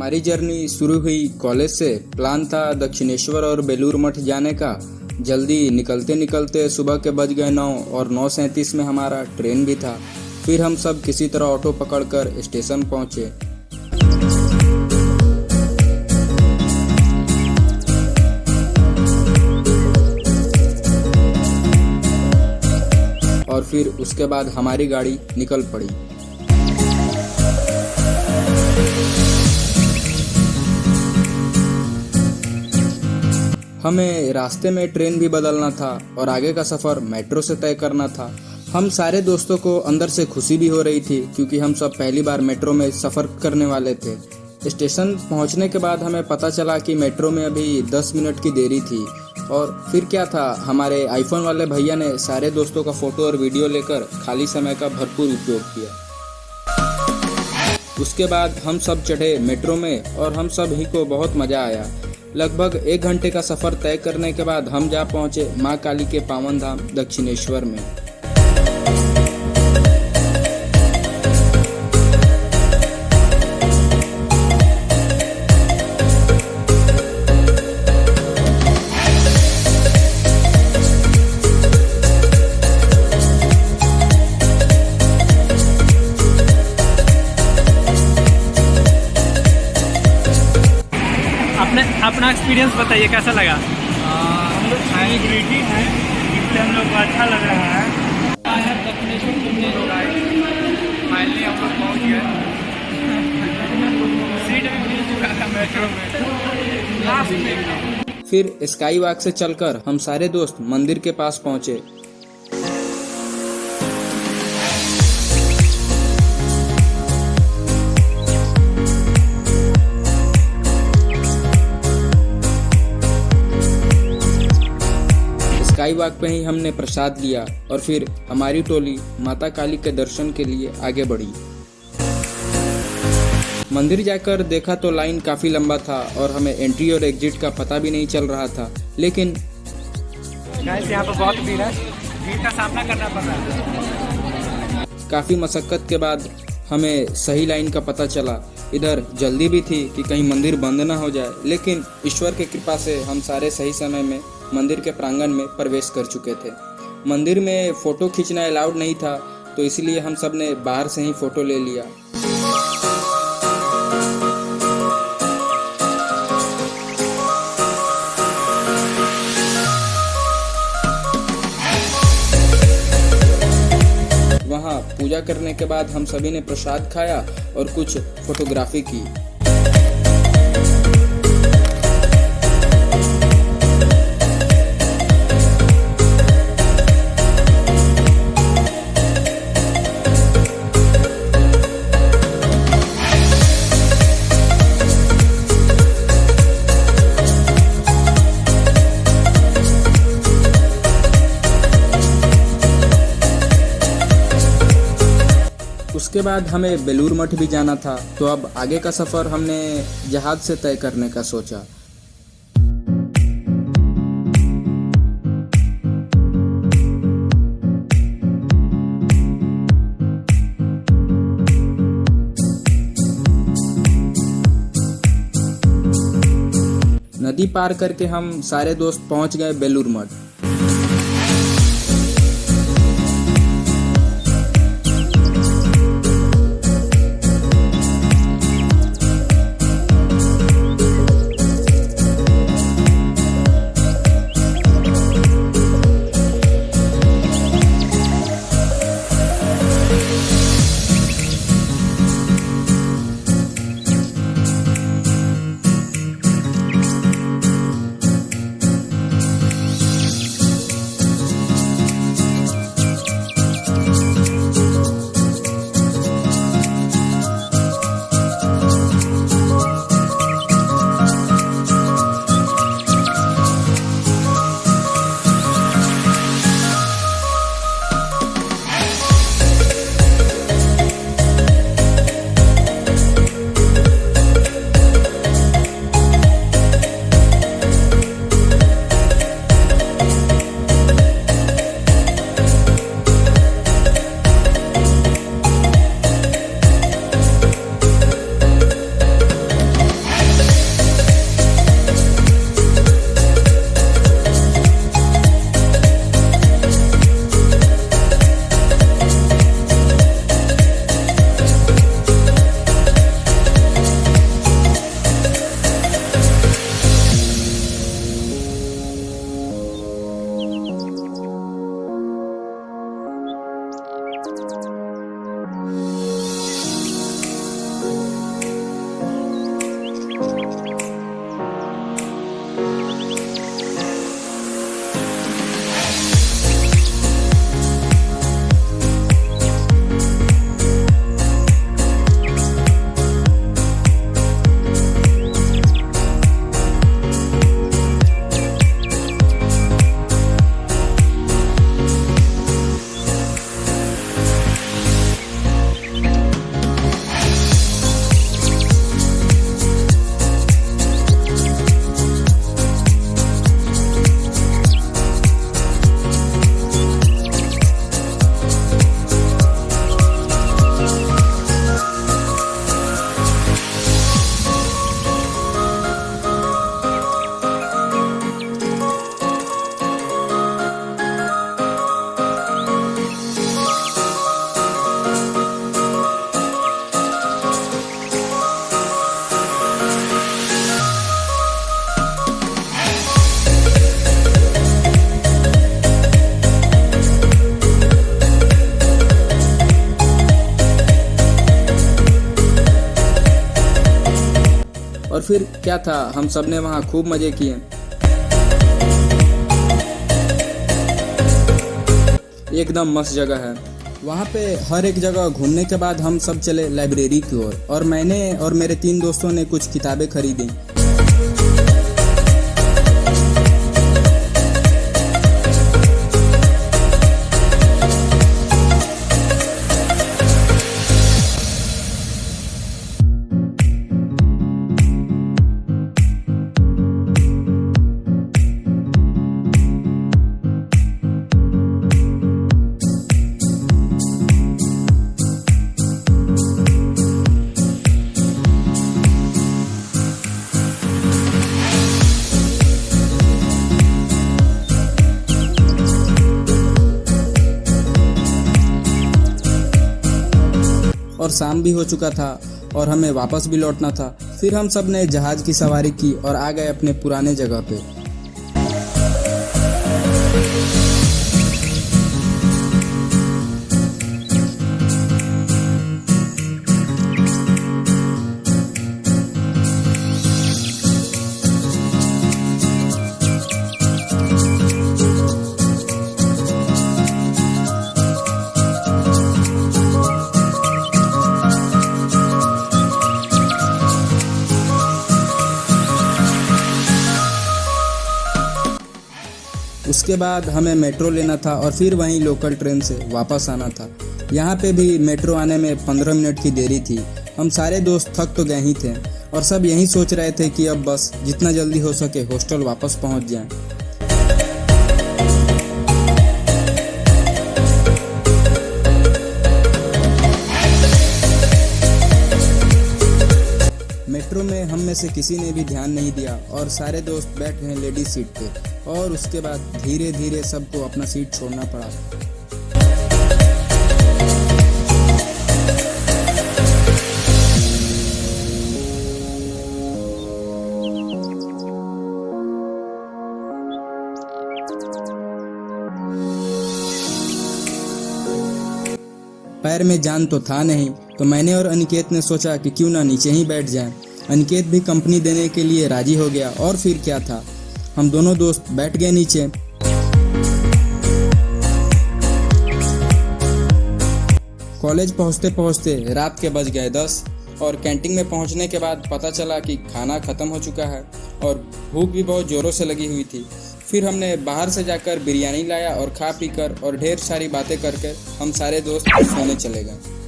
हमारी जर्नी शुरू हुई कॉलेज से। प्लान था दक्षिणेश्वर और बेलूर मठ जाने का। जल्दी निकलते निकलते सुबह के बज गए 9 और 9:37 में हमारा ट्रेन भी था। फिर हम सब किसी तरह ऑटो पकड़कर स्टेशन पहुंचे। और फिर उसके बाद हमारी गाड़ी निकल पड़ी। हमें रास्ते में ट्रेन भी बदलना था और आगे का सफ़र मेट्रो से तय करना था। हम सारे दोस्तों को अंदर से खुशी भी हो रही थी क्योंकि हम सब पहली बार मेट्रो में सफ़र करने वाले थे। स्टेशन पहुंचने के बाद हमें पता चला कि मेट्रो में अभी 10 मिनट की देरी थी। और फिर क्या था, हमारे आईफोन वाले भैया ने सारे दोस्तों का फ़ोटो और वीडियो लेकर खाली समय का भरपूर उपयोग किया। उसके बाद हम सब चढ़े मेट्रो में और हम सब ही को बहुत मज़ा आया। लगभग 1 घंटे का सफ़र तय करने के बाद हम जा पहुँचे माँ काली के पावन धाम दक्षिणेश्वर में। अपना एक्सपीरियंस बताइए, कैसा लगा? हम लोग हाई ग्रीटिंग है, इसलिए हम लोग को अच्छा लग रहा है। दक्षिणेश्वर घूमने लोग आए, फाइनली हम लोग पहुँच गए। सीट भी मिल चुका था मेट्रो में लास्ट में। फिर स्काई वॉक से चलकर हम सारे दोस्त मंदिर के पास पहुँचे। स्काई वॉक पे ही हमने प्रसाद लिया और फिर हमारी टोली माता काली के दर्शन के लिए आगे बढ़ी। मंदिर जाकर देखा तो लाइन काफ़ी लंबा था और हमें एंट्री और एग्जिट का पता भी नहीं चल रहा था। लेकिन यहाँ पर बहुत भीड़ है, भीड़ का सामना करना पड़ रहा है। काफ़ी मशक्क़त के बाद हमें सही लाइन का पता चला। इधर जल्दी भी थी कि कहीं मंदिर बंद ना हो जाए, लेकिन ईश्वर की कृपा से हम सारे सही समय में मंदिर के प्रांगण में प्रवेश कर चुके थे। मंदिर में फ़ोटो खींचना अलाउड नहीं था, तो इसलिए हम सब ने बाहर से ही फ़ोटो ले लिया। वहाँ पूजा करने के बाद हम सभी ने प्रसाद खाया और कुछ फोटोग्राफी की। उसके बाद हमें बेलूर मठ भी जाना था, तो अब आगे का सफ़र हमने जहाज़ से तय करने का सोचा। नदी पार करके हम सारे दोस्त पहुंच गए बेलूर मठ। फिर क्या था, हम सब ने वहाँ खूब मज़े किए। एकदम मस्त जगह है। वहाँ पे हर एक जगह घूमने के बाद हम सब चले लाइब्रेरी की ओर और मैंने और मेरे 3 दोस्तों ने कुछ किताबें खरीदी। और शाम भी हो चुका था और हमें वापस भी लौटना था। फिर हम सब ने जहाज की सवारी की और आ गए अपने पुराने जगह पे। उसके बाद हमें मेट्रो लेना था और फिर वहीं लोकल ट्रेन से वापस आना था। यहाँ पे भी मेट्रो आने में 15 मिनट की देरी थी। हम सारे दोस्त थक तो गए ही थे और सब यही सोच रहे थे कि अब बस जितना जल्दी हो सके हॉस्टल वापस पहुँच जाएं। मेट्रो में हम में से किसी ने भी ध्यान नहीं दिया और सारे दोस्त बैठ गए लेडीज सीट पे और उसके बाद धीरे धीरे सबको अपना सीट छोड़ना पड़ा। पैर में जान तो था नहीं, तो मैंने और अनिकेत ने सोचा कि क्यों ना नीचे ही बैठ जाएं। अनिकेत भी कंपनी देने के लिए राजी हो गया और फिर क्या था, हम दोनों दोस्त बैठ गए नीचे। कॉलेज पहुंचते पहुंचते रात के बज गए 10 और कैंटीन में पहुंचने के बाद पता चला कि खाना ख़त्म हो चुका है और भूख भी बहुत ज़ोरों से लगी हुई थी। फिर हमने बाहर से जाकर बिरयानी लाया और खा पी कर और ढेर सारी बातें करके हम सारे दोस्त सोने चले गए।